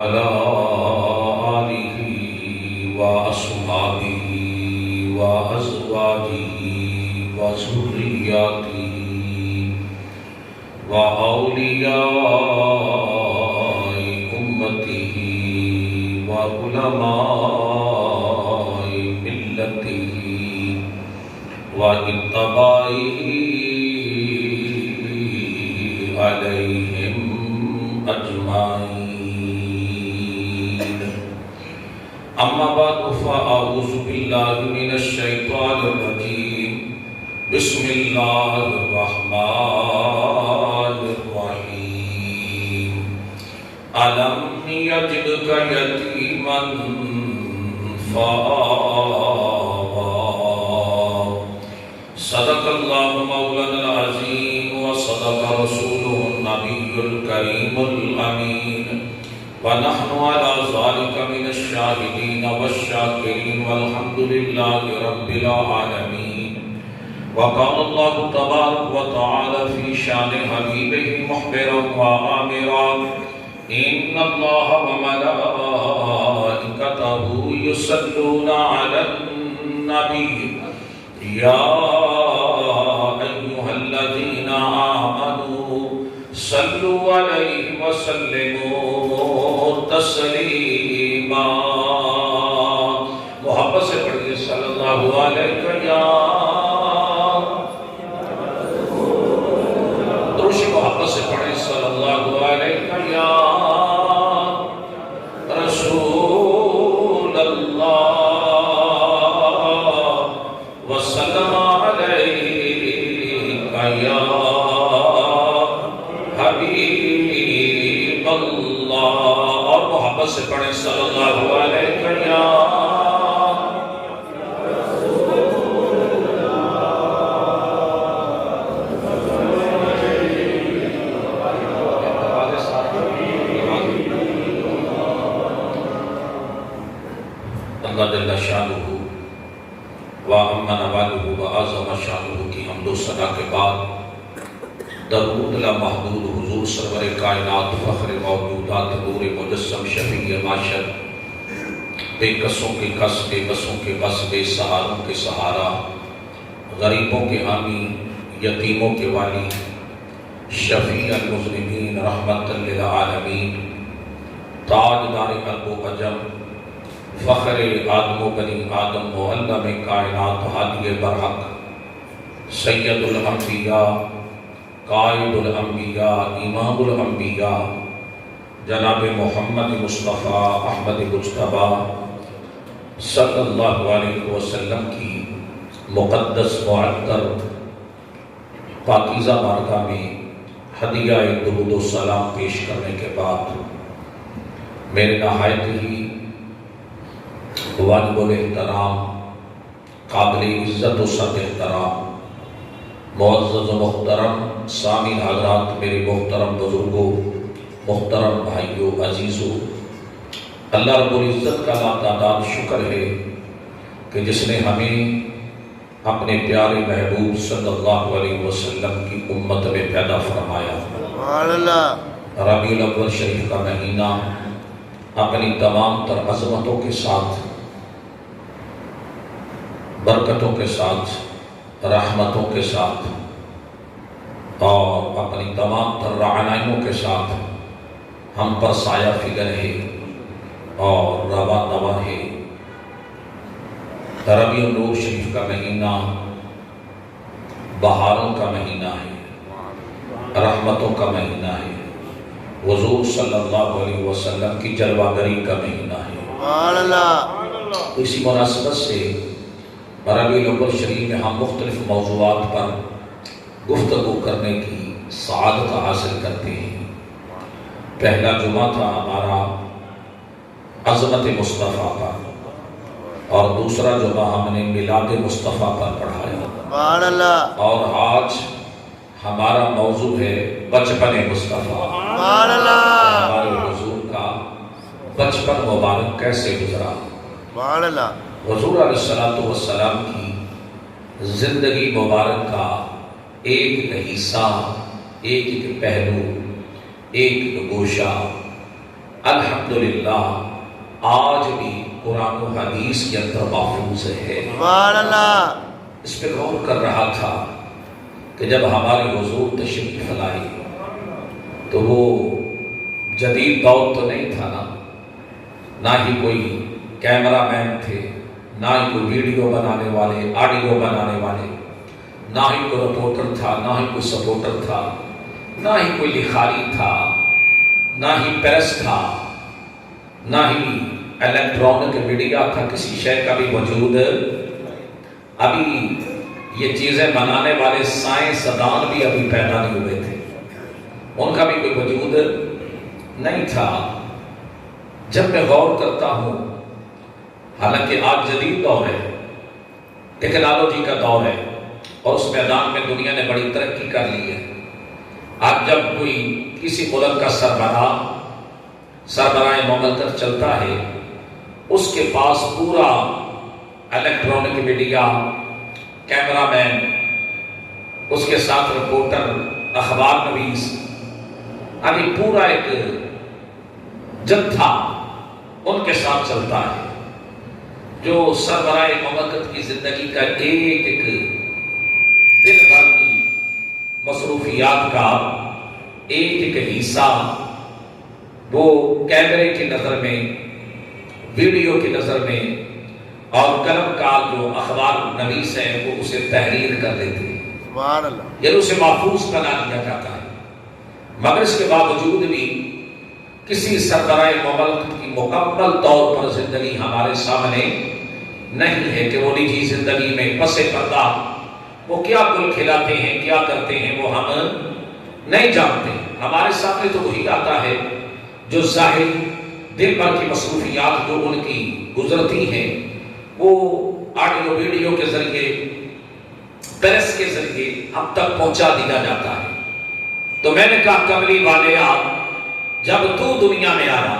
على آله وأصحابه وأزواجه وذرياته وأولياء أمته وعلماء ملته واتباعه عليهم أجمعين. أما بعد فأعوذ بالله من الشيطان الرجيم. بسم الله الرحمن الرحيم. ألم يجدك يتيما فآوى. صدق الله مولانا العظيم وصدق رسوله النبي الكريم الأمين. ونحن على ذلك من الشاهدين والشاكرين والحمد لله رب العالمين. وقال الله تبارك وتعالى في شان حبيبه مخبرا وآمرا: إن الله وملائكته يصلون على النبي يا أيها الذين آمنوا صلوا عليه وسلموا تسلیما. محبت سے پڑھیے صلی اللہ علیہ درشی محبت سے پڑھیں صلی اللہ علیہ یا رسول اللہ وسلم علیہ یا حبیب اللہ. اور محبت سے پڑھیں صلی اللہ علیہ یا اللہ جل شانہ وَأَمَّنَ وَالُهُ وَأَعْظَمَ شَانُهُ کی حمد و ثنا کے بعد درود لامحدود حضور سرور کائنات فخر موجودات نور مجسم شفیع معاشر بے کسوں کے کس بے بسوں کے بس بے سہاروں کے سہارا غریبوں کے حامی یتیموں کے والی شفیع المذنبین رحمت للعالمین تاجدار قلب و عجم فخر آدم و بنی آدم معلم کائنات ہادی برحق سید الانبیاء قائد الانبیاء امام الانبیاء جناب محمد مصطفیٰ احمد مجتبیٰ صلی اللہ علیہ وسلم کی مقدس معطر پاکیزہ بارگاہ میں ہدیہ درود و سلام پیش کرنے کے بعد میرے نہایت ہی واجب الاحترام قابل عزت و سب احترام معزز و محترم سامعین حضرات، میرے محترم بزرگوں، محترم بھائیوں، عزیزوں، اللہ رب العزت کا لاتعداد شکر ہے کہ جس نے ہمیں اپنے پیارے محبوب صلی اللہ علیہ وسلم کی امت میں پیدا فرمایا. ربیع الاول شریف کا مہینہ اپنی تمام تر عظمتوں کے ساتھ، برکتوں کے ساتھ، رحمتوں کے ساتھ اور اپنی تمام تر رعنائیوں کے ساتھ ہم پر سایہ فکر ہے اور روا نوا ہے. ربیع الاول شریف کا مہینہ بہاروں کا مہینہ ہے، رحمتوں کا مہینہ ہے، حضور صلی اللہ علیہ وسلم کی جلوہ گری کا مہینہ ہے. اسی مناسبت سے ربیع الاول شریف میں ہم مختلف موضوعات پر گفتگو کرنے کی سعادت حاصل کرتے ہیں. پہلا جمعہ تھا ہمارا عظمت مصطفیٰ پر اور دوسرا جمعہ ہم نے میلاد مصطفیٰ پر پڑھایا اور آج ہمارا موضوع ہے بچپن مصطفیٰ. ہمارے حضور کا بچپن مبارک کیسے گزرا. حضور علیہ السلام کی زندگی مبارک کا ایک حصہ، ایک پہلو، ایک گوشہ الحمدللہ آج بھی قرآن و حدیث کے اندر محفوظ ہے۔ سبحان اللہ۔ اس پہ غور کر رہا تھا کہ جب ہمارے حضور تشریف لائے تو وہ جدید دور تو نہیں تھا نا، نہ ہی کوئی کیمرہ مین تھے، نہ ہی کوئی ویڈیو بنانے والے، آڈیو بنانے والے، نہ ہی کوئی رپورٹر تھا، نہ ہی کوئی سپورٹر تھا، نہ ہی کوئی لکھاری تھا، نہ ہی پریس تھا، نہ ہی الیکٹرانک میڈیا تھا، کسی شے کا بھی وجود۔ ابھی یہ چیزیں بنانے والے سائنسدان بھی ابھی پیدا نہیں ہوئے تھے، ان کا بھی کوئی وجود نہیں تھا۔ جب میں غور کرتا ہوں، حالانکہ آج جدید دور ہے، ٹیکنالوجی کا دور ہے، اور اس میدان میں دنیا نے بڑی ترقی کر لی ہے۔ آج جب کوئی کسی ملک کا سربراہ مملکت چلتا ہے، اس کے پاس پورا الیکٹرانک میڈیا، کیمرہ مین، اس کے ساتھ رپورٹر، اخبار نویس، ابھی پورا ایک جتھا ان کے ساتھ چلتا ہے، جو سربراہ مملکت کی زندگی کا ایک ایک دن بھر کی مصروفیات کا ایک ایک حصہ وہ کیمرے کی نظر میں، ویڈیو کی نظر میں، اور قلم کا جو اخبار نویس ہے وہ اسے تحریر کر دیتے ہیں، سبحان اللہ، یعنی اسے محفوظ بنا دیا جاتا ہے۔ مگر اس کے باوجود بھی کسی سربراہ مملکت کی مکمل طور پر زندگی ہمارے سامنے نہیں ہے کہ وہ نجی زندگی میں پس پردہ وہ کیا گل کھلاتے ہیں، کیا کرتے ہیں، وہ ہم نہیں جانتے۔ ہمارے سامنے تو وہی آتا ہے جو ظاہر دن بھر کی مصروفیات جو ان کی گزرتی ہیں، وہ آڈیو ویڈیو کے ذریعے، پریس کے ذریعے ہم تک پہنچا دیا جاتا ہے۔ تو میں نے کہا کملی والے آپ جب تو دنیا میں آیا،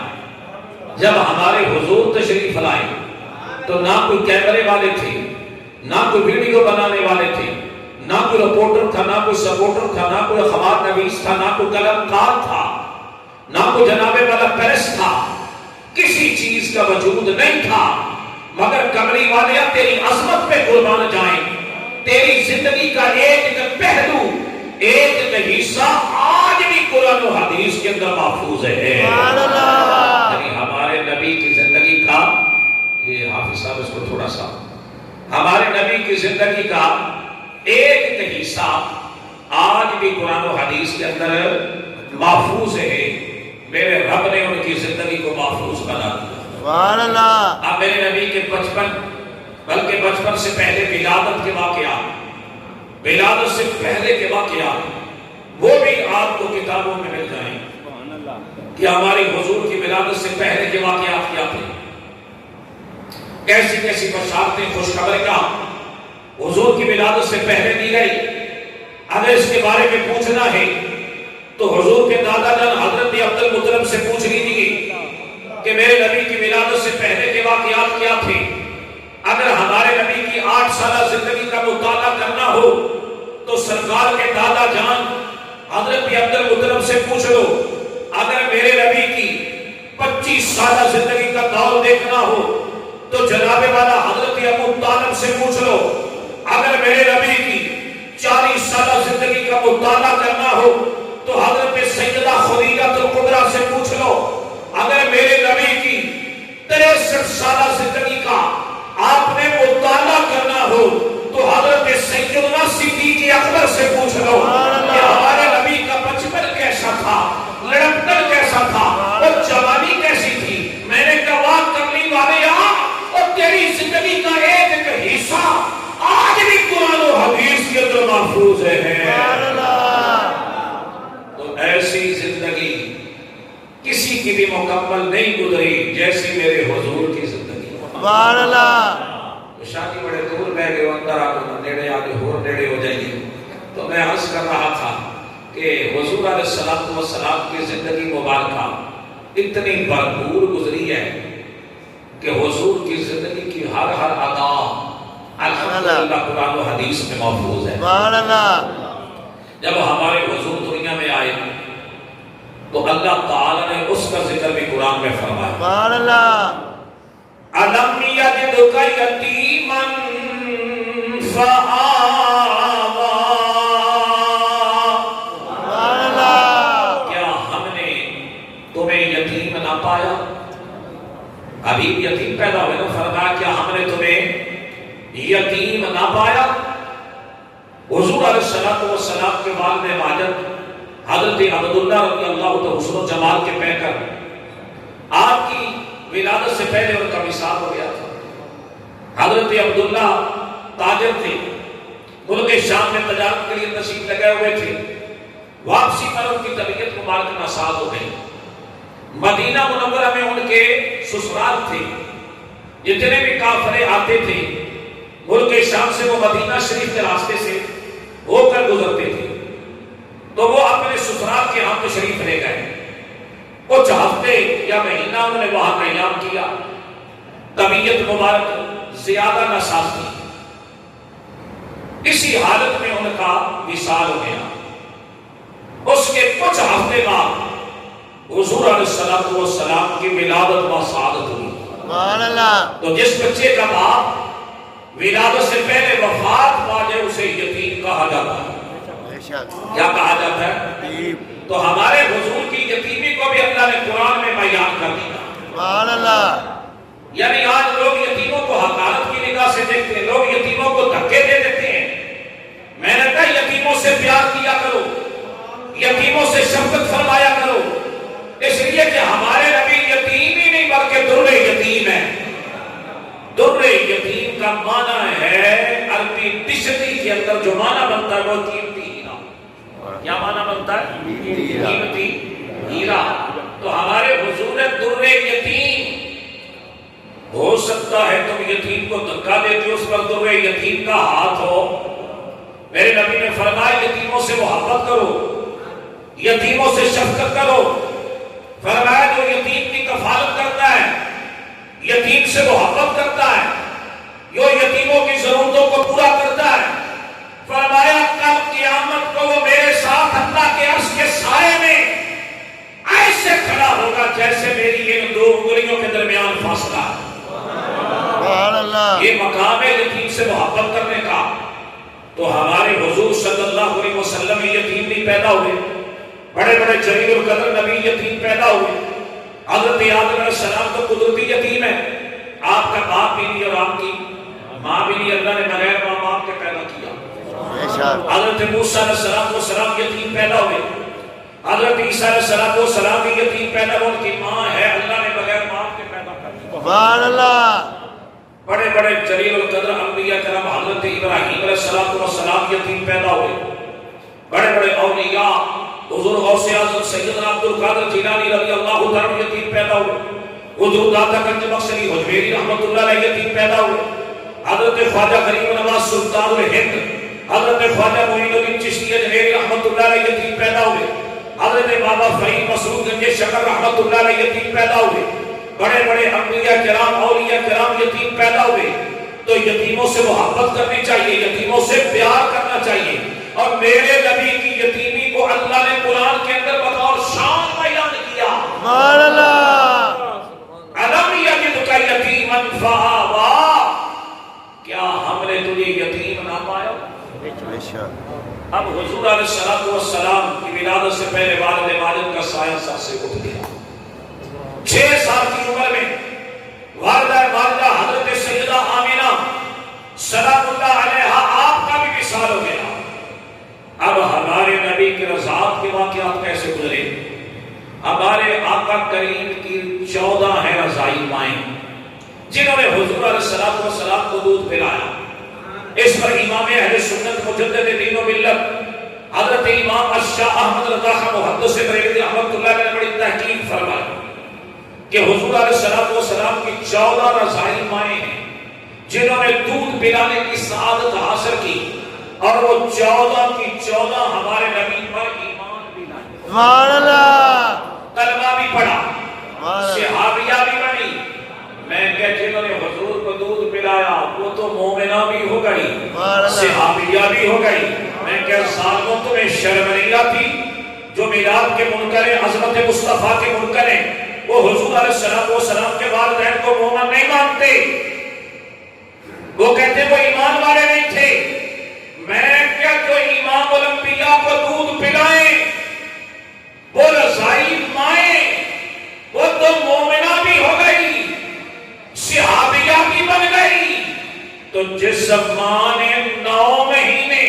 جب ہمارے حضور تشریف لائے تو نہ کوئی کیمرے والے تھے، نہ کوئی ویڈیو بنانے والے تھے، نہ کوئی رپورٹر تھا، نہ کوئی سپورٹر تھا، نہ کوئی اخبار نویس تھا، نہ کوئی قلم کار تھا، نہ کوئی جناب والا پریس تھا، کسی چیز کا وجود نہیں تھا۔ مگر کملی والے تیری عظمت پہ قربان جائیں، تیری زندگی کا ایک ایک پہلو، ایک ایک حصہ آج بھی قرآن و حدیث کے اندر محفوظ ہے۔ یعنی ہمارے نبی کی زندگی کا، یہ حافظ صاحب اس کو تھوڑا سا، ہمارے نبی کی زندگی کا ایک ایک حصہ آج بھی قرآن و حدیث کے اندر محفوظ ہے۔ میرے رب نے ان کی زندگی کو محفوظ بنا دیا۔ سبحان اللہ۔ اب میرے نبی کے بچپن، بلکہ بچپن سے پہلے ولادت کے واقعات، ولادت سے پہلے کے واقعات، وہ بھی آپ کو کتابوں میں مل جائیں کہ ہماری حضور کی ولادت سے پہلے کے واقعات کیا تھے، کیسی کیسی بشارتیں، خوشخبری کا حضور کی ولادت سے پہلے دی گئی۔ اگر اس کے بارے میں پوچھنا ہے تو حضور کے دادا جان حضرت عبد المطلب سے پوچھ لیجیے کہ میرے نبی کی ولادت سے پہلے کے واقعات کیا تھے۔ اگر ہمارے نبی کی 8 سالہ زندگی کا مطالعہ کرنا ہو تو سرکار کے دادا جان حضرت عبد المطلب سے پوچھ لو۔ اگر میرے نبی کی 25 سالہ زندگی کا دور دیکھنا ہو تو جناب والا حضرت ابو طالب سے پوچھ لو۔ اگر میرے نبی کی 40 سالہ زندگی کا مطالعہ کرنا ہو تو حضرت سیدہ خدیجہ الکبریٰ سے پوچھ لو۔ اگر میرے نبی کی 63 سالہ زندگی کا آپ نے مطالعہ کرنا ہو تو حضرت سیدنا صدیق اکبر سے پوچھ لو کہ ہمارے نبی کا بچپن کیسا تھا، لڑکپن کیسا تھا، اور جوانی کیسی تھی۔ میں نے کہا کملی والے اور تیری زندگی کا ایک ایک حصہ آج بھی قرآن و حدیث کے اندر محفوظ ہے۔ تو ایسی زندگی کسی کی بھی مکمل نہیں گزری جیسی میرے حضور کی زندگی۔ سبحان اللہ۔ شادی بڑے دور بہ گئے، اندر آگے نیڑے آگے اور نیڑے ہو جائیں گے۔ تو میں عرض کر رہا تھا کہ حضور علیہ السلام کی زندگی مبارکہ اتنی بھرپور گزری ہے کہ حضور کی زندگی کی ہر ادا الحمدللہ قرآن و حدیث میں محفوظ ہے۔ سبحان اللہ۔ جب ہمارے حضور دنیا میں آئے تو اللہ تعالیٰ نے اس کا ذکر بھی قرآن میں فرمایا. سبحان اللہ. أَلَمْ يَجِدْكَ يَتِيمًا فَآوَىٰ. سبحان اللہ. کیا ہم نے تمہیں یتیم نہ پایا؟ ابھی یتیم پیدا ہوئے نا. فرمایا کیا ہم نے تمہیں یتیم نہ پایا؟ حضور علیہ السلام کے والد ماجد حضرت عبداللہ رضی اللہ عنہ حسن و جمال کے پہ کر آپ کی ولادت سے پہلے ان کا وصال ہو گیا تھا. حضرت عبداللہ تاجر تھے، ملک شام میں تجارت کے لیے تشریف لگائے ہوئے تھے. واپسی پر ان کی طبیعت مبارک ناساز ہو گئی. مدینہ منورہ میں ان کے سسرال تھے. جتنے بھی کافرے آتے تھے ملک شام سے وہ مدینہ شریف کے راستے سے ہو کر گزرتے تھے، تو وہ اپنے سسرال کے ہاں تشریف لے گئے. کچھ ہفتے یا مہینہ انہوں نے وہاں قیام کیا. طبیعت مبارک زیادہ ناساز تھی. اسی حالت میں ان کا وصال ہو گیا. اس کے کچھ ہفتے بعد حضور علیہ السلام کی ولادت و سعادت ہوئی. سبحان اللہ. تو جس بچے کا باپ ولادت سے پہلے وفات پا جائے اسے یتیم کہا جاتا ہے. بے شک. کیا کہا جاتا ہے؟ یتیم. تو ہمارے حضور کی یتیمی کو بھی اللہ نے قرآن میں بیان کر دیا. سبحان اللہ. یعنی آج لوگ یتیموں کو حقارت کی نگاہ سے دیکھتے ہیں، لوگ یتیموں کو دھکے دے دیتے ہیں. میں نے کہا یتیموں سے پیار کیا کرو، یتیموں سے شفقت فرمایا کرو، اس لیے کہ ہمارے نبی یتیم ہی نہیں بلکہ در یتیم ہے. در یتیم کا معنی ہے عربی ڈکشنری کے اندر جو معنی بنتا ہے وہ قیمتی ہیرا. کیا معنی بنتا ہے؟ قیمتی ہیرا. تو ہمارے حضور در یتیم. ہو سکتا ہے تم یتیم کو دھکا دیتے اس پر در یتیم کا ہاتھ ہو. میرے نبی نے فرمایا یتیموں سے محبت کرو، یتیموں سے شفقت کرو. فرمایا جو یتیم کی کفالت کرتا ہے، یتیم سے محبت کرتا ہے، جو یتیموں کی ضرورتوں کو پورا کرتا ہے، فرمایا کل قیامت کو وہ میرے ساتھ اللہ کے عرش کے سائے میں ایسے کھڑا ہوگا جیسے میری ان دو انگلیوں کے درمیان فاصلہ. سبحان اللہ. یہ مقام ہے یتیم سے محبت کرنے کا. تو ہمارے حضور صلی اللہ علیہ وسلم یتیم نہیں پیدا ہوئے. بڑے بڑے جلیل القدر نبی یتیم پیدا ہوئے. حضرت آدم علیہ السلام تو قدرتی یتیم ہے. آپ کا باپ بھی نہیں اور آپ کی ماں بھی نہیں. اللہ نے بغیر ماں باپ کے پیدا کیا. حضرت موسیٰ علیہ السلام یتیم پیدا ہوئے. حضرت عیسیٰ علیہ السلام بھی یتیم پیدا ہوئے. ان کی ماں ہے، اللہ نے بغیر ماں کے پیدا کر دیا. سبحان اللہ. بڑے بڑے جلیل القدر انبیاء کرام حضرت ابراہیم علیہ السلام یتیم پیدا ہوئے. بڑے بڑے اولیاء حضور غوث اعظم سیدنا عبد القادر جیلانی رضی اللہ عنہ یتیم پیدا ہوئے. حضور داتا گنج بخشی حجویری رحمۃ اللہ علیہ یتیم پیدا ہوئے. حضرت خواجہ غریب نواز سلطان الہند حضرت خواجہ معین الدین چشتی اجمیری رحمۃ اللہ علیہ یتیم پیدا ہوئے. حضرت بابا فرید مسعود گنج شکر رحمۃ اللہ علیہ یتیم پیدا ہوئے. بڑے بڑے انبیاء کرام اولیاء کرام یتیم پیدا ہوئے. تو یتیموں سے محبت کرنی چاہیے، یتیموں سے پیار کرنا چاہیے. اور میرے نبی کی یتیمی کو اللہ نے قرآن کے اندر بطور شان بیان کیا. سبحان اللہ. أَلَمْ يَجِدْكَ يَتِيمًا فَآوَىٰ. کیا ہم نے تجھے یتیم نہ پایا؟ اب حضور علیہ السلام کی ولادت سے پہلے والد ماجد کا سایہ سر سے اٹھ گیا. 6 سال کی عمر میں والدہ حضرت سیدہ آمینہ سلام اللہ علیہا آپ کا بھی وصال ہو گیا. اب ہمارے نبی کے رضاعت کے واقعات کیسے گزرے؟ ہمارے آقا کریم کی 14 ہیں رضائی مائیں جنہوں نے حضور علیہ السلام کو دودھ پلایا. اس پر امام اہل سنت مجدد دین و ملت حضرت امام الشاہ احمد رضا خان محدث بریلوی رحمۃ اللہ علیہ نے بڑی تحقیق فرمائی کہ حضور علیہ السلام کی 14 رضائی مائیں ہیں جنہوں نے دودھ پلانے کی سعادت حاصل کی. اور وہ 14 کی 14 ہمارے نبی پر ایمان بھی لائے. سبحان اللہ. کلمہ بھی پڑھا، صحابیہ بھی بنی. میں کہ جنہوں نے حضور کو دودھ پلایا وہ تو مومنہ بھی ہو گئی، صحابیہ بھی ہو گئی. میں کہ ظالموں تمہیں شرم نہیں آتی؟ جو میلاد کے منکر ہیں، عظمت مصطفیٰ کے منکر ہیں، وہ حضور علیہ السلام کے والدین کو مومن نہیں مانتے، وہ کہتے وہ ایمان والے نہیں تھے۔ میں کیا جو امام الانبیاء کو دودھ پلائیں، وہ رضائی مائیں، وہ تو مومنہ بھی ہو گئی، صحابیہ بھی بن گئی۔ تو جس زمانے 9 مہینے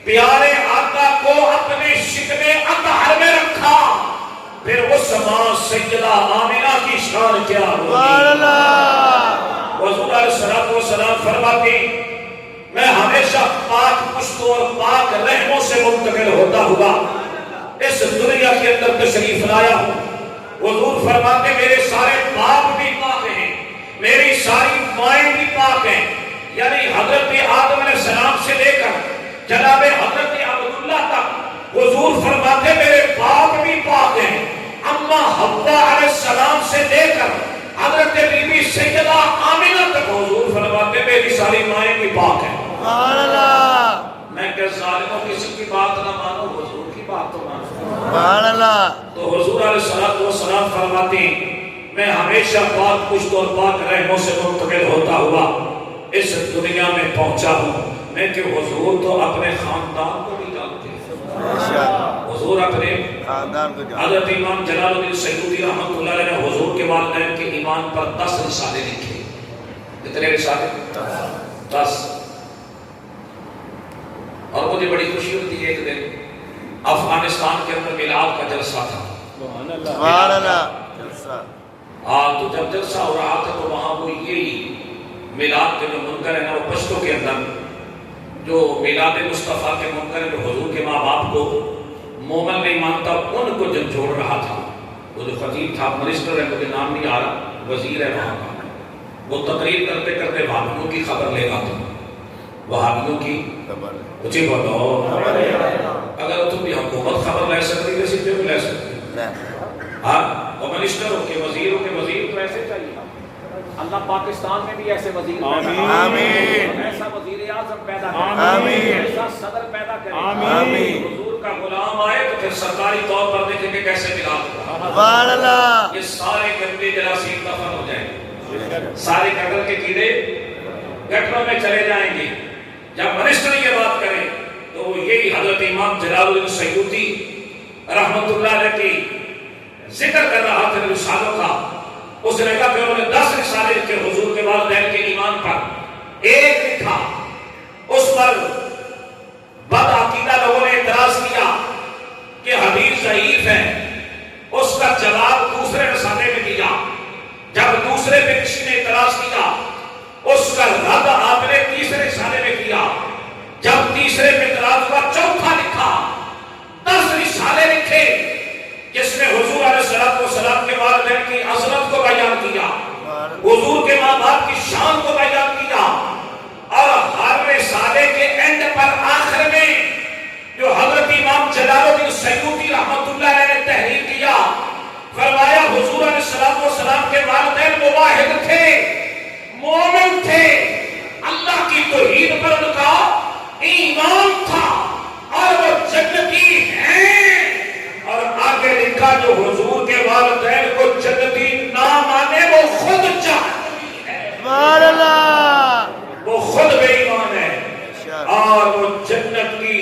پیارے آقا کو اپنے شکم اطہر میں رکھا، پھر اس ماں سیدہ آمنہ کی شان کیا ہوگی؟ حضور علیہ السلام فرماتے میں ہمیشہ پاک پشت اور پاک رحموں سے منتقل ہوتا ہوا اس دنیا کے اندر تشریف لایا ہوں۔ حضور فرماتے میرے سارے باپ بھی پاک ہیں، میری ساری مائیں بھی پاک ہیں، یعنی حضرت آدم علیہ السلام سے لے کر جناب حضرت عبداللہ تک حضور فرماتے میرے باپ بھی پاک ہیں۔ اما حوا علیہ السلام سے لے کر حضرت بی بی سیدہ آمنہ تک حضور فرماتے میری ساری مائیں بھی پاک ہیں۔ میں کہ ظالموں کسی کی بات نہ مانو، حضور کی بات تو مانو۔ تو حضور علیہ السلام فرماتے میں ہمیشہ پاک پشت اور پاک رحموں سے منتقل ہوتا ہوا اس دنیا میں پہنچا ہوں۔ میں کہ حضور تو اپنے خاندان کو بھی جانتے ہیں، حضور اپنے خاندان کو جانتے ہیں۔ حضرت امام جلال الدین سیوطی رحمۃ اللہ علیہ نے حضور کے والدین کے ایمان پر 10 رسالے لکھے۔ کتنے رسالے؟ 10۔ اور مجھے بڑی خوشی ہوتی ہے ایک دن افغانستان کے اندر میلاد کا جلسہ تھا۔ سبحان اللہ۔ جلسہ تو جب جلسہ ہو رہا تھا تو وہاں وہ یہی میلاد کے جو منکر ہیں نا، وہ پشتوں کے اندر جو میلاد مصطفیٰ کے منکر ہیں، جو حضور کے ماں باپ کو مومن نہیں مانتا، ان کو جھنجھوڑ رہا تھا۔ وہ جو خطیب تھا، منسٹر ہے، مجھے نام نہیں آ رہا، وزیر ہے وہاں کا، وہ تقریر کرتے کرتے وہابیوں کی خبر لے رہا تھا۔ وہابیوں کی مجھے بتاؤ، اگر تم بھی حکومت خبر لے سکتی تو صرف لے سکتی، ہاں، اور منسٹر ہو کے وزیر تو ایسے چاہیے۔ اللہ پاکستان میں بھی ایسے وزیر آمین، ایسا وزیر اعظم پیدا کرے، ایسا صدر پیدا کرے، آمین۔ حضور کا غلام آئے تو پھر سرکاری طور پر دیکھیں کہ کیسے ملاد ہوگا، یہ سارے گندے جراثیم دفن ہو جائیں گے، سارے قدر کے کیڑے گٹروں میں چلے جائیں گے۔ جب منسٹر یہ بات کرے تو وہ یہی حضرت امام جلال الدین سیوطی رحمت اللہ علیہ کی ذکر کر رہا تھا رسالوں کا۔ اس نے کہا کہ انہوں نے 10 رسالے لکھے حضور کے والدین کے ایمان پر، ایک لکھا اس پر بدعقیدہ لوگوں نے اعتراض کیا کہ حدیث ضعیف ہے، اس کا جواب دوسرے رسالے میں دیا۔ جب دوسرے پہ کسی نے اعتراض کیا اس کا رد آپ نے تیسرے رسالے میں کیا۔ جب تیسرے پہ اعتراض ہوا چوتھا لکھا۔ 10 رسالے لکھے جس میں حضور علیہ السلام کے والدین کی عظمت کو بیان کیا، حضور کے ماں باپ کی شان کو بیان کیا، اور ہر رسالے کے اینڈ پر آخر میں جو حضرت امام جلال الدین سیوطی رحمت اللہ علیہ نے تحریر کیا، فرمایا حضور علیہ السلام کے والدین موحد تھے، مومن تھے، اللہ کی توحید پر ان کا ایمان تھا، اور وہ جنتی ہیں۔ اور آگے لکھا جو حضور کے والدین کو جنتی نہ مانے وہ خود جہنمی ہے، سبحان اللہ، وہ خود بے ایمان ہے، اور وہ جنت کی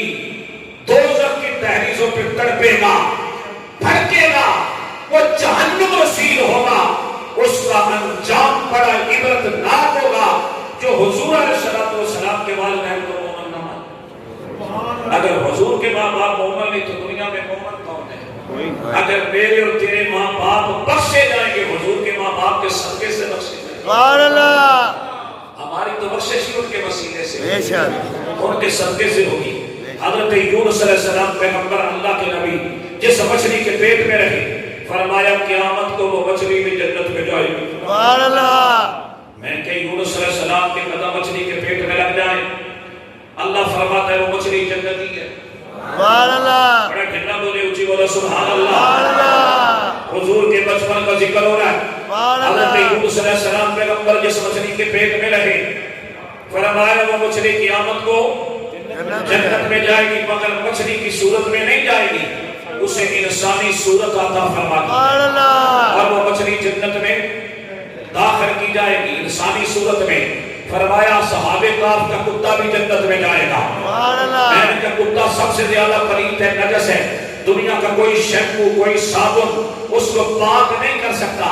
دوزخ کی تحریزوں پہ تڑپے گا، بھڑکے گا، وہ جہنم رسید ہوگا، اس کا انجام بڑا عبرتناک ہوگا جو حضور علیہ السلام کے والدین کو مومن نہ مانے۔ اگر حضور کے ماں باپ مومن نہیں تو دنیا میں مومن کون ہے؟ اگر میرے اور تیرے ماں باپ بخشے جائیں گے حضور کے ماں باپ کے صدقے سے بخشے جائیں گے، ہماری تو بخشش ان کے وسیلے سے، ان کے صدقے سے ہوگی۔ حضرت یونس علیہ السلام پیغمبر اللہ کے نبی جس مچھلی کے پیٹ میں رہے، فرمایا قیامت کو وہ مچھلی بھی جنت میں جائے گی۔ میں کہ یونس علیہ السلام کے قدم مچھلی کے پیٹ میں لگ جائیں، اللہ فرماتا ہے وہ مچھلی جنتی ہے۔ بڑا ٹھنڈا بولے، اونچی بولے سبحان اللہ۔ حضور کے بچپن کا ذکر ہو رہا ہے۔ حضرت یونس علیہ السلام پیغمبر جس مچھلی کے پیٹ میں رہے، فرمایا وہ مچھلی قیامت کو جنت میں جائے گی، مگر مچھلی کی صورت میں نہیں جائے گی، اسے انسانی صورت عطا فرما دی سبحان اللہ اور وہ مچھلی جنت میں داخل کی جائے گی انسانی صورت میں. فرمایا صحابہ کاف کا کتا بھی جنت میں جائے گا. سبحان اللہ میں نے کہا کتا سب سے زیادہ پلیت ہے, نجس ہے. دنیا کا کوئی شیمپو کوئی صابن اس کو پاک نہیں کر سکتا.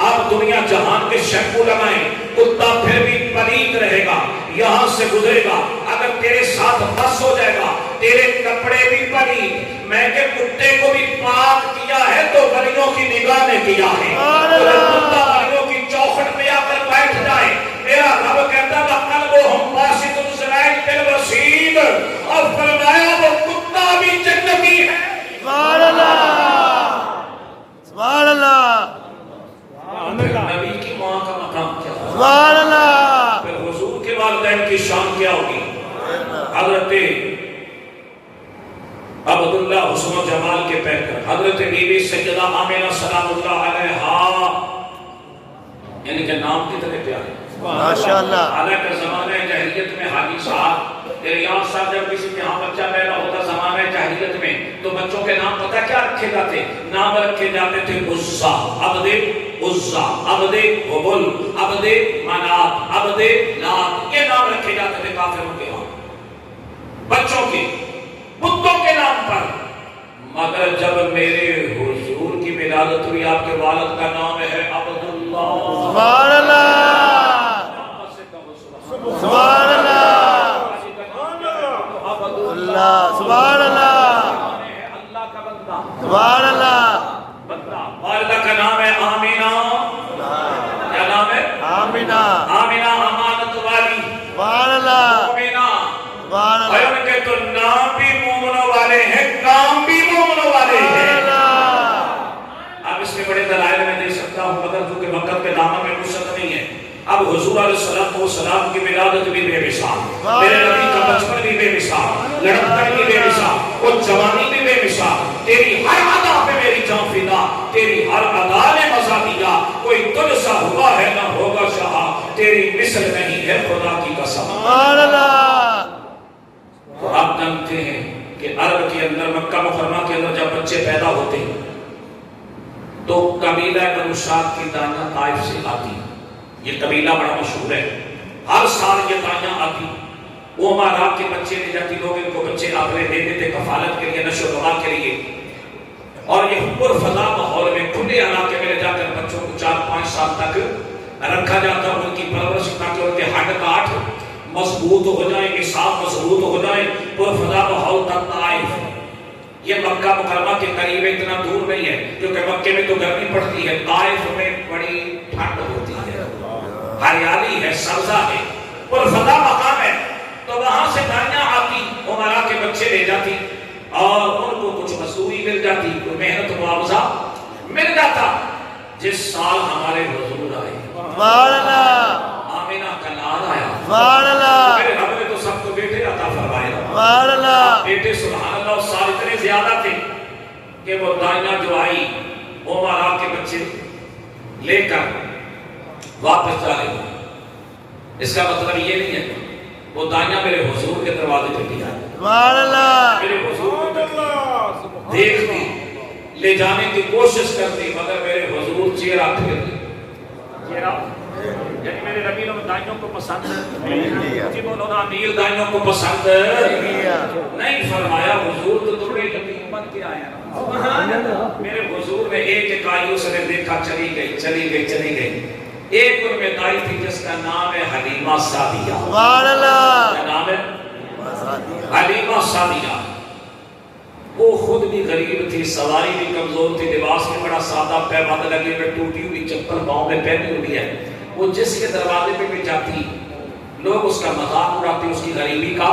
آپ دنیا جہان کے شیمپو لگائیں کتا پھر بھی پلیت رہے گا, یہاں سے گزرے گا. اگر تیرے ساتھ بس ہو جائے گا تیرے کپڑے بھی پلیت. میں کہ کتے کو بھی پاک کیا ہے تو ولیوں کی نگاہ نے کیا ہے. اگر کتا ولیوں کی چوکھٹ پہ آ کر بیٹھ جائے, میرا رب کہتا ہے قلبہم باسط الذرائع بالوسید, اور فرمایا وہ کتا بھی جنتی ہے. سبحان اللہ سبحان اللہ نبی کی ماں کا مقام کیا ہے؟ سبحان اللہ پھر حضور کے والدین کی شان کیا ہوگی؟ حضرت عبداللہ حسن و جمال کے پیکر حضرت بی بی سیدہ آمینہ سلام اللہ علیہا, یعنی کہ نام کتنے پیارے ماشاءاللہ. حالانکہ زمانہ جاہلیت میں حاجی صاحب ریاض صاحب جب کسی کے ہاں بچہ پیدا ہوتا زمانہ جاہلیت میں تو بچوں کے نام پتہ کیا رکھے جاتے؟ نام رکھے جاتے تھے عزا, عبد عزا, عبد حبل, عبد منات, عبد لات. یہ نام رکھے جاتے تھے کافروں کے ہاں بچوں کے بتوں کے نام پر. مگر جب میرے حضور کی ولادت ہوئی آپ کے والد کا نام ہے عبداللہ. سبحان اللہ سبحان اللہ اللہ سبحان اللہ اللہ کا بندہ سبحان اللہ. بندہ. والدہ کا نام ہے آمینہ. کیا نام ہے؟ آمینہ. آمینہ امانت والی. سبحان اللہ مومنہ. سبحان اور اللہ ان کے تو نام بھی مومنوں والے ہیں, کام بھی مومنوں والے ہیں. اب اس میں بڑے دلائل میں دے سکتا ہوں مگر کیونکہ وقت کے دامن میں وسعت نہیں ہے. اب حضور علیہ السلام کی ولادت بھی بے مثال, میرے نبی کا بچپن بھی بے مثال, لڑکپن بھی بے مثال, وہ جوانی بھی بے مثال. تیری ہر ادا پہ میری جان فدا, تیری ہر ادا نے مزہ دیا. کوئی تجھ سا ہوا ہے نہ ہوگا شاہ, تیری مثل نہیں ہے خدا کی قسم. سبحان اللہ. تو آپ جانتے ہیں کہ عرب کے اندر مکہ مکرمہ کے اندر جب بچے پیدا ہوتے ہیں تو قبیلہ بنو سعد کی دائیاں طائف سے آتی. یہ قبیلہ بڑا مشہور ہے, ہر سال یہ دائیاں آتی. وہ مارا کے بچے لے جاتی, لوگ ان کو بچے آپرے دے دیتے کفالت کے لیے, نشو و نما کے لیے. اور یہ پر فضا ماحول میں کھلے علاقے میں لے جا کر بچوں کو 4-5 سال تک رکھا جاتا, ان کی پرورش تاکہ ان کے ہڈ کاٹ مضبوط ہو جائیں, اعصاب مضبوط ہو جائیں. پر فضا ماحول تک طائف, یہ مکہ مکرمہ کے قریب اتنا دور نہیں ہے کیونکہ مکے میں تو گرمی پڑتی ہے, طائف میں بڑی ٹھنڈ ہوتی ہے, ہریالی ہے, سبزہ ہے, پر فضا مقام ہے. تو وہاں سے دائیاں آتی, عمرہ کے بچے لے جاتی اور ان کو کچھ مزدوری مل جاتی, کوئی محنت معاوضہ مل جاتا. جس سال ہمارے حضور آئے سبحان اللہ آمینہ کا لال آیا, سبحان اللہ میرے رب نے تو سب کو بیٹے عطا فرمائے. سبحان اللہ. بیٹے سبحان اللہ, اور سال اتنے زیادہ تھے کہ وہ دائیاں جو آئی عمرہ کے بچے لے کر واپس چلے گئے. اس کا مطلب یہ نہیں ہے وہ دائیاں میرے حضور کے دروازے پہ بھی آئے, سبحان اللہ میرے حضور کو دیکھتی, لے جانے کی کوشش کرتی, مگر میرے حضور چہرہ پھیرتی. چہرہ یعنی میرے نبی نے دائیوں کو پسند جی بولو نا, امیر دائیوں کو پسند نہیں فرمایا. حضور تو تھوڑے یتیم بن کے آیا نا. میرے حضور نے ایک ایک آیوں سے دیکھا, چلی گئی چلی گئی چلی گئی. ایک ان میں دائی تھی جس کا نام ہے حلیمہ سعدیہ. سبحان اللہ. کیا نام ہے؟ حلیمہ سعدیہ. وہ خود بھی غریب تھی, سواری بھی کمزور تھی, لباس میں بڑا سادہ, پیبند لگے میں ٹوٹی ہوئی چپل پاؤں میں پہنی ہوئی ہے. وہ جس کے دروازے پہ بھی جاتی لوگ اس کا مذاق اڑاتے, اس کی غریبی کا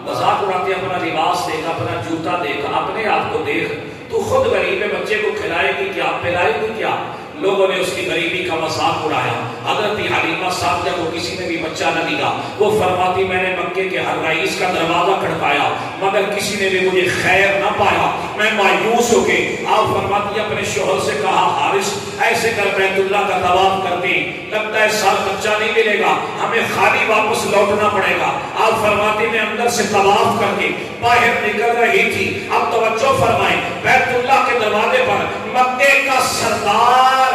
مذاق اڑاتے. اپنا لباس دیکھ, اپنا جوتا دیکھ, اپنے آپ کو دیکھ, تو خود غریب بچے کو کھلائے گی کیا, پلائے گی کیا؟ لوگوں نے اس کی غریبی کا مذاق اڑایا. حضرت حلیمہ سعدیہ کو کسی نے بھی بچہ نہ دیا. وہ فرماتی میں نے مکے کے ہر رئیس کا دروازہ کھڑکایا مگر کسی نے بھی مجھے خیر نہ پایا, میں مایوس ہو گئی. آپ فرماتی اپنے شوہر سے کہا حارث ایسے کر بیت اللہ کا طواف کر دیں, لگتا اگلا سال بچہ نہیں ملے گا، ہمیں خالی واپس لوٹنا پڑے گا۔ آپ فرماتے میں اندر سے طواف کر کے باہر نکل رہی تھی۔ اب توجہ فرمائیں، بیت اللہ کے دروازے پر مکے کا سردار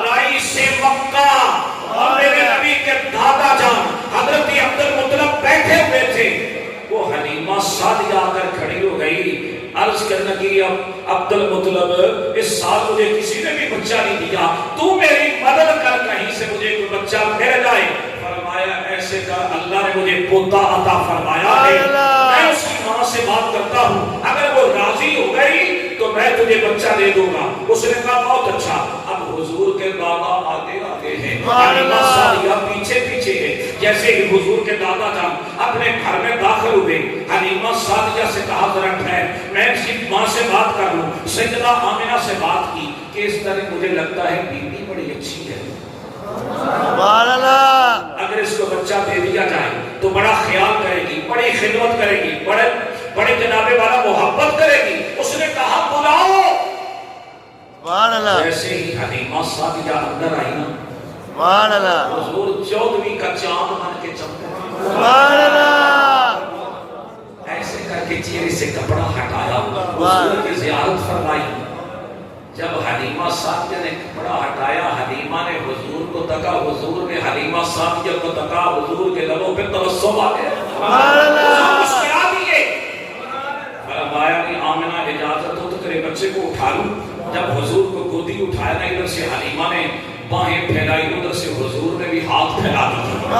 رئیس مکہ اور میرے نبی کے دادا جان حضرت عبد المطلب بیٹھے ہوئے تھے۔ وہ حلیمہ سعدیہ آ کر کھڑی ہو گئی، عرض کرنے کی عبد المطلب اس سال مجھے کسی نے بھی بچہ نہیں دیا، تو میری مدد کر، کہیں سے مجھے کوئی بچہ مل جائے۔ فرمایا ایسے کا اللہ نے مجھے پوتا عطا فرمایا ہے، میں اس کی ماں سے بات کرتا ہوں، اگر وہ راضی ہو گئی تو میں تجھے بچہ دے دوں گا۔ اس نے کہا بہت اچھا۔ اب حضور کے دادا آگے آگے ہیں، حلیمہ سعدیہ پیچھے پیچھے ہے۔ جیسے ہی حضور کے دادا جان اپنے گھر میں داخل ہوئے، حلیمہ سعدیہ سے کہا ذرا ٹھہر، میں کسی ماں سے بات کر لوں۔ سیدہ آمنہ سے بات کی کہ اس طرح مجھے لگتا ہے بی بی بڑی اچھی ہے، اگر اس کو بچہ دے دیا جائے تو بڑا خیال کرے گی، بڑی خدمت کرے گی، بڑے جناب والا محبت کرے گی۔ اس نے کہا بلاؤ۔ جیسے ہی حلیمہ سعدیہ اندر آئی نا، حضور 14ویں کا چاند بن کے چمکے، ایسے کر کے چہرے سے کپڑا ہٹایا، حضور کی زیارت فرمائی۔ جب حلیمہ سعدیہ نے کپڑا ہٹایا، حلیمہ نے حضور کو تکا، حضور نے حلیمہ سعدیہ کو تکا، حضور کے لبوں پہ تبسم آ گیا، حضور مسکرا دیے۔ فرمایا کہ آمنہ اجازت ہو تو تیرے بچے کو اٹھا لوں۔ جب حضور کو گودی اٹھایا نا، ادھر سے حلیمہ نے باہیں پھیلائی، ادھر سے حضور نے بھی ہاتھ پھیلا دیا،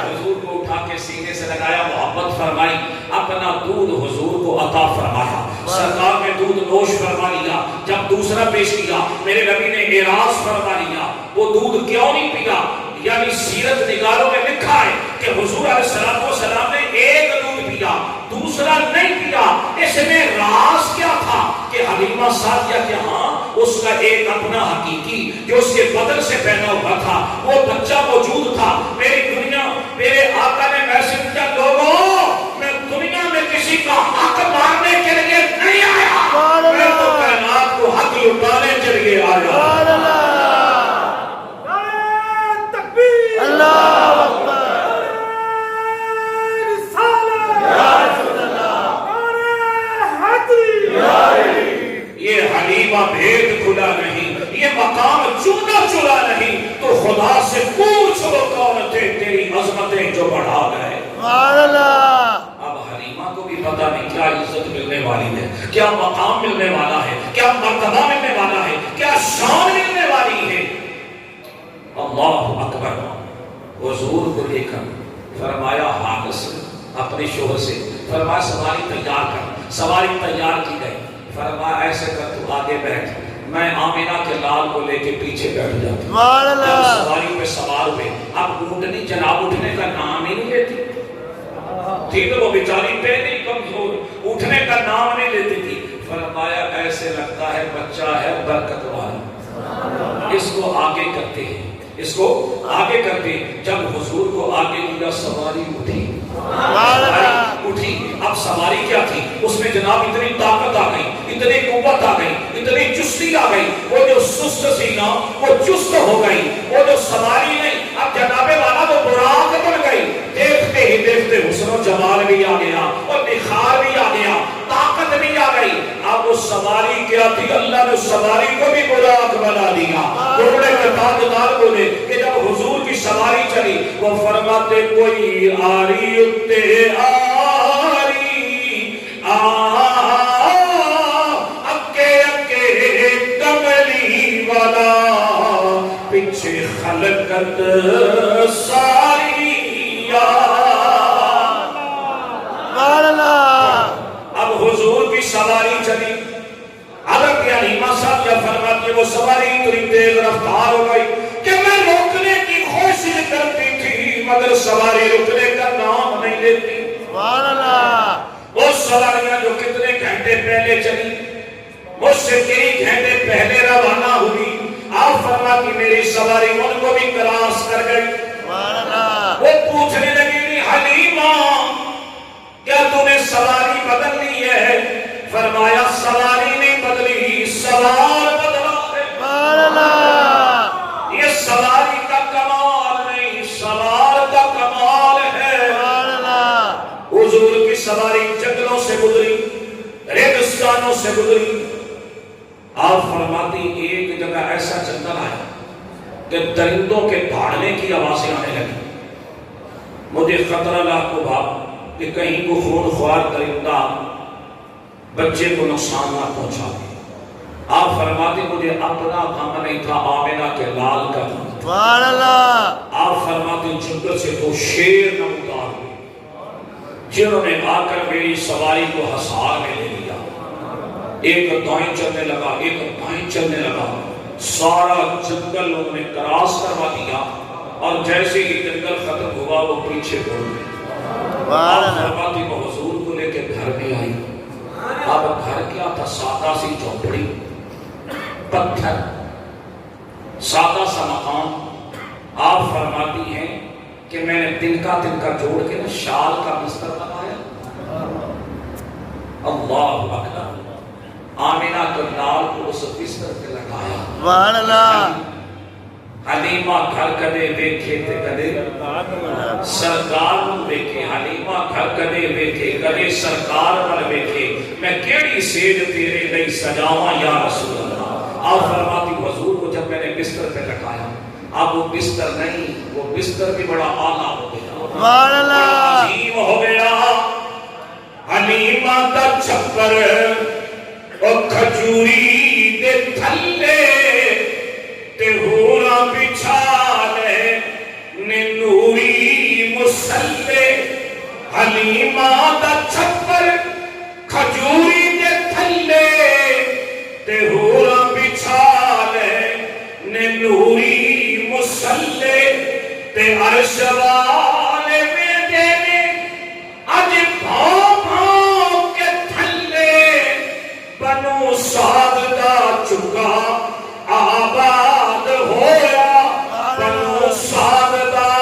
حضور کو اٹھا کے سینے سے لگایا، محبت فرمائی، اپنا دودھ حضور کو عطا فرمایا، سرکار نے دودھ نوش فرما لیا۔ جب دوسرا پیش کیا، میرے نبی نے اعراض فرما لیا، وہ دودھ کیوں نہیں پیا؟ یعنی سیرت نگاروں میں لکھا ہے کہ حضور علیہ السلام نے ایک دودھ پیا، دوسرا نہیں پیا۔ اس میں راز کیا تھا کہ حلیمہ سعدیہ کے ہاں اس کا ایک اپنا حقیقی جو اس کے بدن سے پیدا ہوا تھا وہ بچہ موجود تھا۔ میرے آقا نے میسج کیا، لوگوں میں دنیا میں کسی کا حق مارنے کے لیے نہیں آیا، میں تو کائنات کو حق لٹانے کے لیے آیا۔ اللہ اکبر، یہ حلیمہ بھید کھلا نہیں، یہ مقام چنا چلا نہیں، تو خدا سے پوچھ وہ کون تھے تیری عظمتیں جو بڑھا گئے۔ اب حلیمہ کو بھی پتہ نہیں کیا عزت ملنے والی ہے، کیا مقام ملنے والا ہے، کیا مرتبہ ملنے والا ہے، کیا شان ملنے والی ہے۔ اللہ اکبر۔ حضور کو لے کر فرمایا حارث اپنے شوہر سے، فرمایا سواری تیار کر۔ سواری تیار کی گئی، فرمایا ایسے کر تو آگے بیٹھ، میں آمنہ کے لال کو لے کے پیچھے بیٹھ جاتا ہوں۔ جب سواری پہ سوار ہوئے، اب اونٹنی جناب اٹھنے کا نام ہی نہیں لیتی تھی، تو وہ بیچاری پہ نہیں کمزور، اٹھنے کا نام نہیں لیتی تھی۔ فرمایا ایسے لگتا ہے بچہ ہے برکت والا، اس کو آگے کرتے ہیں، اس کو آگے کرتے۔ جب حضور کو آگے دیا، سواری اٹھی، اٹھی۔ اب سواری کیا تھی؟ اس میں جناب اتنی طاقت آ گئی، اتنی قوت آ گئی، اتنی چستی آ گئی، وہ جو سست سی نا وہ چست ہو گئی، وہ جو سواری نہیں اب جناب والا وہ براق بن گئی۔ دیکھتے ہی دیکھتے حسن و جمال بھی آ گیا اور نخار بھی آ گیا، طاقت بھی آ گئی۔ اب وہ سواری کیا تھی؟ اللہ نے سواری کو بھی براق بنا دیا۔ گھوڑے کے تاجدار بولے کہ جب حضور کی سواری چلی، وہ فرماتے کوئی آری اتے آری اکے اکے کملی والا، پیچھے خلقت ساری۔ اب حضور کی سواری چلی، حضرت حلیمہ سعدیہ فرماتی وہ سواری اتنی تیز رفتار ہو گئی کہ میں روکنے کی کوشش کرتی تھی مگر سواری رکنے کا نام نہیں لیتی۔ وہ سواریاں جو کتنے گھنٹے پہلے چلی، مجھ سے کئی گھنٹے پہلے روانہ ہوئی، آپ فرماتی میری سواری ان کو بھی کراس کر گئی۔ وہ پوچھنے لگی حلیمہ کیا تم نے سواری بدل لی ہے؟ فرمایا سواری نہیں بدلی، سوار بدلا ہے۔ سواری جنگلوں سے گزری، ریگستانوں سے گزری۔ آپ فرماتی ایک جگہ ایسا جنگل آیا کہ درندوں کے دھاڑنے کی آوازیں آنے لگی۔ مجھے خطرہ لاحق ہوا کہ کہیں کو خون خوار درندہ بچے کو نقصان نہ پہنچا دے۔ آپ فرماتے مجھے اپنا غم نہیں تھا، آمنہ کے لال کا غم تھا۔ سبحان اللہ۔ آپ فرماتے جنگل سے دو شیر نمودار ہوئے جنہوں نے آ کر میری سواری کو حصار میں لے لیا۔ ایک دائیں چلنے لگا، ایک بائیں چلنے لگا، سارا جنگل انہوں نے کراس کروا دیا، اور جیسے ہی جنگل ختم ہوا وہ پیچھے مڑ گئے۔ آپ فرماتی وہ حضور کو لے کے گھر میں آئی۔ اب گھر کیا تھا؟ سادہ سی جھونپڑی، پتھر، سادہ سا مقام۔ آپ فرماتی ہیں کہ میں نے تنکا جوڑ کے شال کا بستر بنایا۔ اللہ اکبر۔ آمنہ کے لال کو اس بستر پہ لگایا۔ سبحان اللہ۔ حلیمہ گھر کدے ویکھے تے کدے سرکار نوں ویکھے، حلیمہ گھر کدے ویکھے کدے سرکار نال ویکھے، میں کیڑی سیج تیرے لئی سجاواں یا رسول اللہ۔ آپ فرماتی حضور کو جب میں نے بستر پہ لگایا، اب وہ بستر نہیں، وہ بستر بھی بڑا اعلیٰ ہو گیا، سبحان اللہ، عظیم ہو گیا۔ حلیمہ دا چھپر او کھجوری دے تھلے تے ہورا بچھالے نے نوری مسلے۔ حلیمہ دا چھپر کھجوری دے تھلے تے ہورا بچھالے نے نوری مسلے تے عرش والے میں دینے اج بھاؤ بھاؤ کے تھلے بنو سعد دا چکا آباد ہویا، بنو سعد دا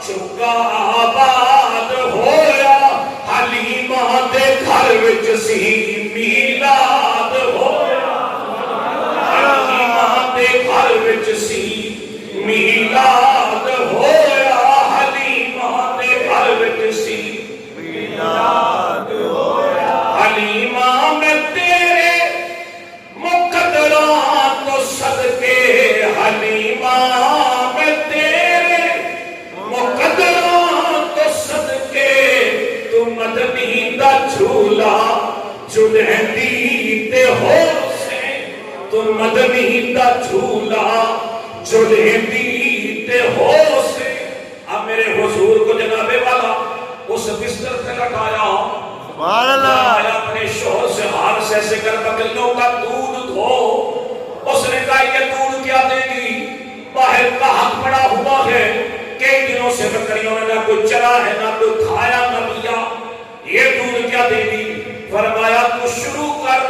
چکا آباد ہویا۔ حلیمہ دے گھر وچ سی میلاد ہویا، حلیمہ دے گھر وچ سی میلاد ہویا، حلیمہ دے گھر وچ سی میلاد ہویا۔ حلیمہ میں تیرے مقدران تو صدقے، حلیمہ میں تیرے مقدران تو صدقے، تو مدنی دا جھولا جلہندی تے ہو سے، تو مدنی دا جھولا جلہندی تے ہو سے۔ اب میرے حضور کو جناب والا اس بستر پہ لگایا، سبحان اللہ، اپنے شوہر سے ہار سے ایسے کر بکریوں کا دودھ دھو۔ اس نے کہا یہ دودھ کیا دے گی؟ باہر کا حق پڑا ہوا ہے، کئی دنوں سے بکریوں نے نہ کوئی چلا ہے، نہ کوئی کھایا نہ پیا، یہ دودھ کیا دے گی؟ فرمایا تو شروع کر،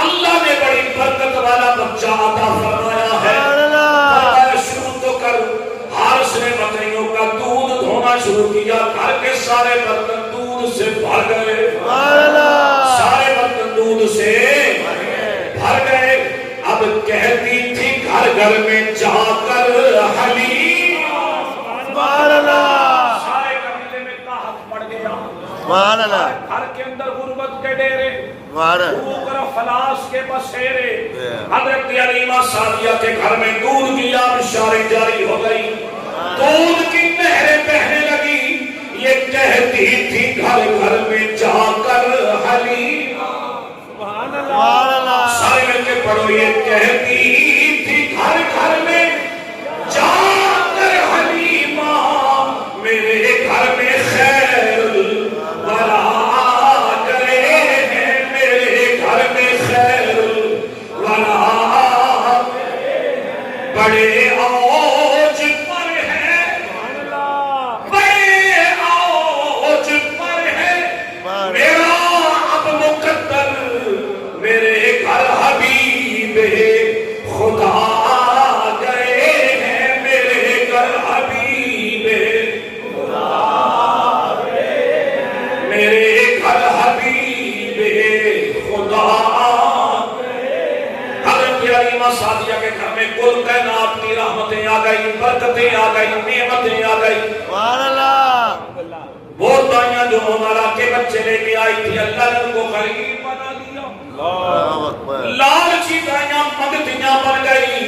اللہ نے بڑی برکت والا بچہ عطا فرمایا ہے، فرمایا شروع تو کر۔ حارث نے بکریوں کا دودھ دھونا شروع کیا، گھر کے سارے برتن دودھ سے بھر گئے، سارے برتن دودھ سے بھر گئے۔ اب کہتی تھی گھر گھر میں جا کر حلیمہ، سبحان اللہ، سارے قبیلے میں طاقت پڑ گیا، سبحان اللہ، گھر کے اندر غربت کے ڈیرے، سبحان اللہ، بھوک اور افلاس کے بسیرے۔ حضرت حلیمہ سعدیہ کے گھر میں دودھ کی آبشاری جاری ہو گئی، دودھ کی نہریں بہنے لگی۔ یہ کہتی تھی گھر گھر میں جا کر حلیمہ، سبحان اللہ، سارے مل کے پڑھو، یہ کہتی تھی گھر گھر میں جا کر حلیمہ، میرے گھر میں خیر الورا کرے ہیں، میرے گھر میں خیر الورا بڑے اوج پر ہے، بڑے اوج پر ہے میرا اب مقدر، میرے گھر حبیب خدا گئے ہیں، میرے گھر حبیب خدا گئے ہیں، میرے گھر حبیب خدا گئے ہیں۔ حضرت حلیمہ سعدیہ کے گھر میں کل کائنات کی رحمتیں آ گئی، برکتیں آ گئی، نعمتیں آ گئی۔ سبحان اللہ، وہ دائیاں جو ہمارا کے بچے لے کے آئی تھی اللہ نے ان کو غریب بنا دیا اللہ اکبر لالچی دائیاں مگتیاں بن گئی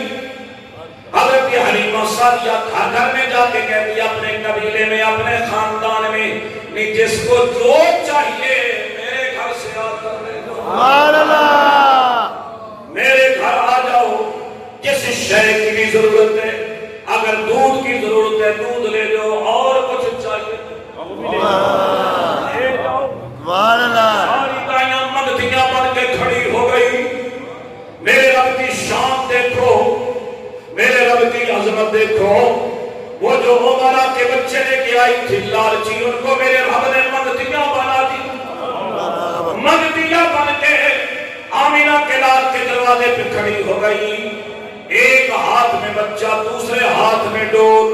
حضرت حلیمہ سعدیہ گھر میں جا کے کہتی اپنے قبیلے میں اپنے خاندان میں جس کو جو چاہیے میرے گھر سے آ کر لے لو سبحان اللہ میرے گھر آ جاؤ جس شے کی بھی ضرورت ہے اگر دودھ کی ضرورت ہے دودھ لے لو اور کچھ چاہیے سبحان اللہ ساری دائیاں مگتیاں بن کے کھڑی ہو گئی میرے رب کی شان دیکھو میرے رب کی عظمت دیکھو وہ جو عمرہ کے بچے لے کے آئی تھی لالچی ان کو میرے رب نے مگتیاں بنا دی مگتیاں بن کے آمینہ کے لال کے دروازے پہ کھڑی ہو گئی ایک ہاتھ میں بچہ دوسرے ہاتھ میں ڈور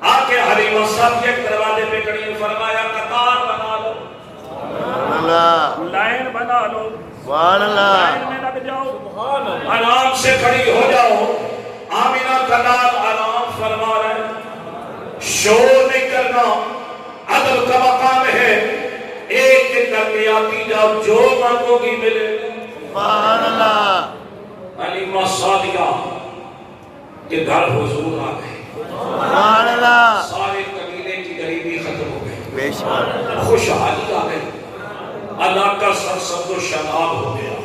آکے حلیمہ سعدیہ کے دروازے پہ کھڑی فرمایا قطار بنا لو لائن بنا لو سبحان اللہ لائن میں لگ جاؤ آرام سے کھڑی ہو جاؤ آمینہ کا نام آرام فرما رہے شور نہیں کرنا عدل کا مقام ہے ایک دن کر کے آتی جاؤ جو مانگو گی ملے سبحان اللہ حلیمہ سعدیہ کے گھر حضور آ گئے سبحان اللہ سارے قبیلے کی غریبی ختم ہو گئی بے شک خوشحالی آ گئی اللہ کا سر سبز و شاداب ہو گیا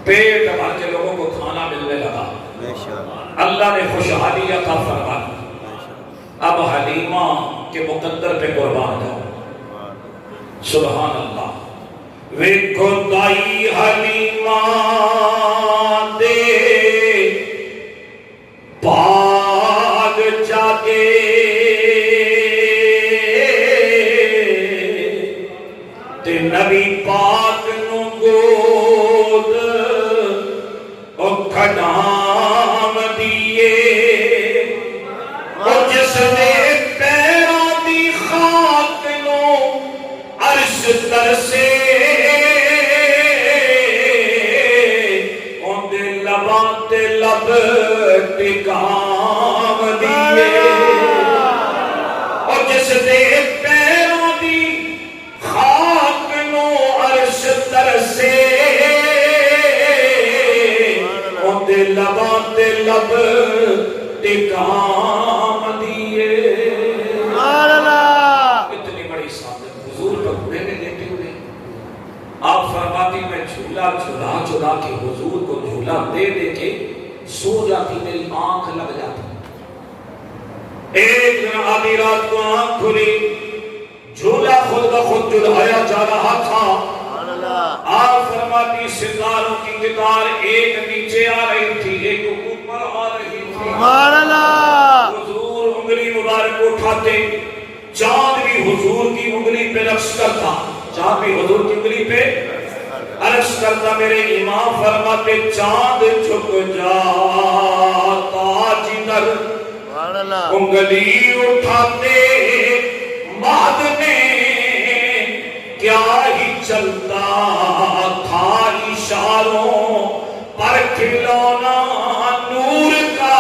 پیٹ بھر کے لوگوں کو کھانا ملنے لگا بے شک اللہ نے خوشحالی عطا فرما دی اب حلیمہ کے مقدر پہ قربان جاؤ سبحان اللہ ویکھو دائی حلیمہ دے باغ جاگے تے نبی پاک نو گود او کھڈام دیے او جس نے پیروں دی خاک نو عرش ترسے اون دے لباں تے لب ٹکام دیے اور جس دے پیروں دی خاک نو عرش ترسے اون دے لباں تے لب ٹکام دیے سبحان اللہ اتنی بڑی سعادت حضور پر گھوڑے میں لیٹے ہوئے آپ فرماتی میں جھولا جھولا جھولا کے حضور کو جھولا دے دے کے سو جاتی میری آنکھ لگ جاتی ایک دن آدھی رات کو آنکھ کھلی جھولا خود بخود جھلایا جا رہا تھا سبحان اللہ آپ فرماتی ستاروں کی قطار ایک نیچے آ رہی تھی ایک اوپر آ رہی تھی سبحان اللہ حضور انگلی مبارک اٹھاتے چاند بھی حضور کی انگلی پہ رقص کرتا چاند بھی حضور کی انگلی پہ عرض کرتا میرے امام فرماتے چاند جھک جاتا جدھر سبحان اللہ انگلی اٹھاتے بعد میں کیا ہی چلتا تھا اشاروں پر کھلونا نور کا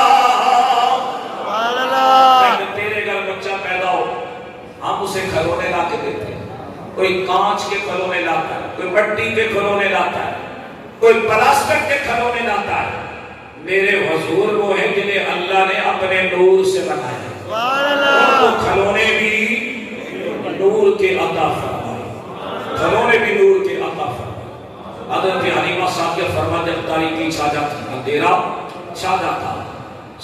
سبحان اللہ تیرے گھر بچہ پیدا ہو ہم اسے کھلونے لا کے دیتے ہیں کوئی کانچ کے کھلونے لاتا ہے کوئی مٹی کے کھلونے لاتا ہے کوئی پلاسٹک کے کھلونے لاتا ہے میرے حضور وہ ہیں جنہیں اللہ نے اپنے نور سے بنایا سبحان وہ اللہ کھلونے بھی نور کے عطا فرمائے کھلونے بھی نور کے عطا فرمائے حضرت حلیمہ سعدیہ فرما جب تاریکی چھا جاتی اندھیرا چھا جاتا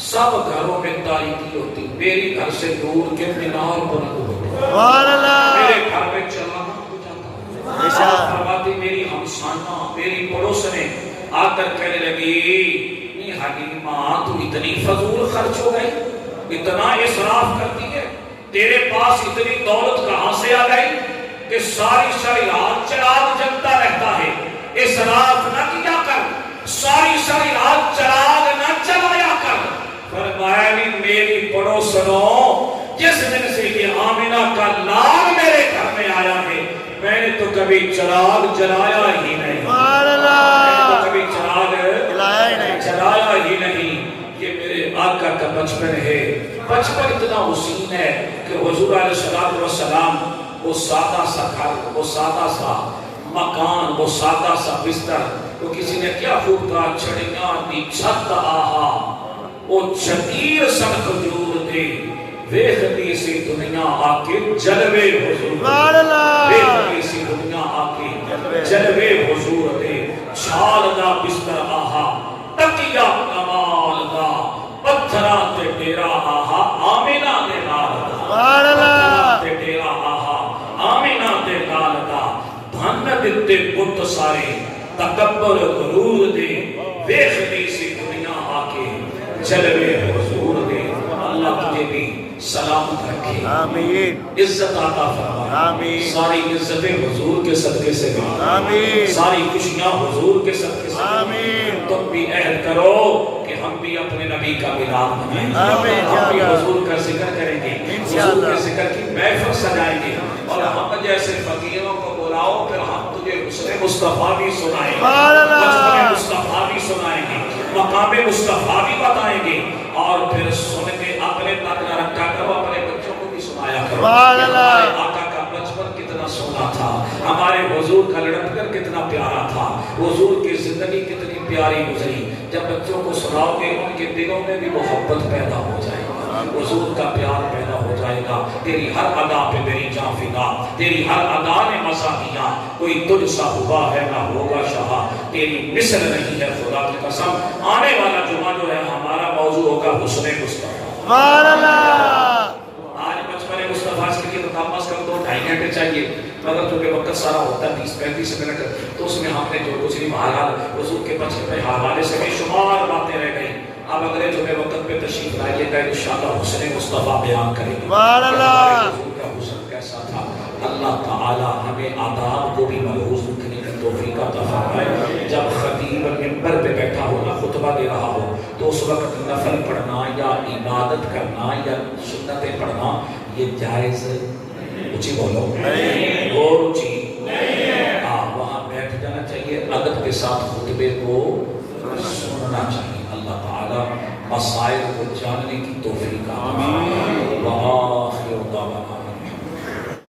سب گھروں میں تاریکی ہوتی میری گھر سے نور کے مینار بلند ہوتے سبحان اللہ میرے گھر میں چلانا ہو جاتا بے شک فرماتی میری ہمسانہ میری پڑوسنے آ کر کہنے لگی نہیں حلیمہ تو اتنی فضول خرچ ہو گئی اتنا اسراف کرتی ہے تیرے پاس اتنی دولت کہاں سے آ گئی کہ ساری رات چراغ جلتا رہتا ہے اسراف نہ کیا کر ساری رات چراغ نہ چلایا کر فرمایا نہیں میری پڑوسنوں جس دن سے یہ آمینہ کا لال میرے گھر میں آیا ہے میں نے تو کبھی چراغ جلایا ہی نہیں سبحان میں نے اللہ تو کبھی چراغ جلایا ہی نہیں چلایا ہی نہیں یہ میرے آقا کا بچپن ہے، بچپن اتنا حسین ہے کہ حضور علیہ السلام وہ سادہ سا گھر، وہ سادہ سا مکان، وہ سادہ سا بستر، وہ کسی نے کیا خوب کہا، چھڑیاں دی چھت آہا، وہ چھکیر سن خجور دے، ویختی سی دنیا آکے جلوے حضور دے، ویختی سی دنیا آکے جلوے حضور دے، چھال دا بستر آہا، تکیہ کمال دا، پتھران تے ڈیرا آہا، آمینہ دے نال دا، پتھران تے ڈیرا آہا، آمینہ دے نال دا، دھن دیتے بت سارے، تکبر غرور دے، ویختی سی دنیا آکے جلوے حضور دے۔ اللہ تجھے بھی سلامت رکھے، آمین، عزت عطا فرمائے، آمین، ساری عزتیں حضور کے صدقے سے ملیں، آمین، ساری خوشیاں حضور کے صدقے سے ملیں۔ آمین، تم بھی عہد کرو کہ ہم بھی اپنے نبی کا میلاد منائیں گے، آمین، ہم بھی یا اللہ، حضور کا ذکر کریں گے، حضور کے ذکر کی محفل سجائیں گے، اور ہم جیسے فقیروں کو بلاؤ، پھر ہم تجھے حسن مصطفیٰ بھی سنائیں گے، مجمع مصطفیٰ بھی سنائیں گے، مقام مصطفیٰ بھی بتائیں گے، اور پھر سن کے اپنے تک نہ رکھا کرو، اپنے بچوں کو بھی سنایا کرو کہ ہمارے آقا کا بچپن کتنا سونا تھا، ہمارے حضور کا لڑکپن کتنا پیارا تھا، حضور کی زندگی کتنی پیاری گزری۔ جب بچوں کو سناؤ گے ان کے دلوں میں بھی محبت پیدا ہو جائے گا، حضور کا پیار پیدا ہو جائے گا۔ تیری ہر ادا پہ میری جان فدا، تیری ہر ادا نے مزہ دیا، کوئی تجھ سا ہوا ہے نہ ہوگا شاہ، تیری مثل نہیں ہے خدا کی قسم۔ آنے والا جمعہ جو ہے ہمارا موضوع ہوگا حسن مصطفیٰ۔ آج بچپن مصطفیٰ کے لیے تو کم از کم 2-2.5 گھنٹے چاہیے، مگر چونکہ وقت سارا ہوتا ہے 30-35 منٹ، تو اس میں ہم نے جو کچھ بھی بہرحال حضور کے بچپن کے حوالے سے بے شمار باتیں رہ گئی۔ اب اگلے جمعے وقت پہ تشریف لائیے گا، انشاءاللہ حسن مصطفیٰ بیان کریں گے، حضور کا حسن کیسا تھا۔ اللہ تعالی ہمیں آداب کو بھی ملحوظ رکھنے کی توفیق عطا فرمائے۔ جب خطیب منبر پہ بیٹھا ہو نہ خطبہ دے رہا ہو تو اس وقت نفل پڑھنا یا عبادت کرنا یا سنتیں پڑھنا یہ جائز اونچی بولو اور اونچی نہیں ہے، وہاں بیٹھ جانا چاہیے، ادب کے ساتھ خطبے کو سننا چاہیے۔ اللہ تعالی مسائل کو جاننے کی توفیق عطا فرمائے۔ وآخر دعوانا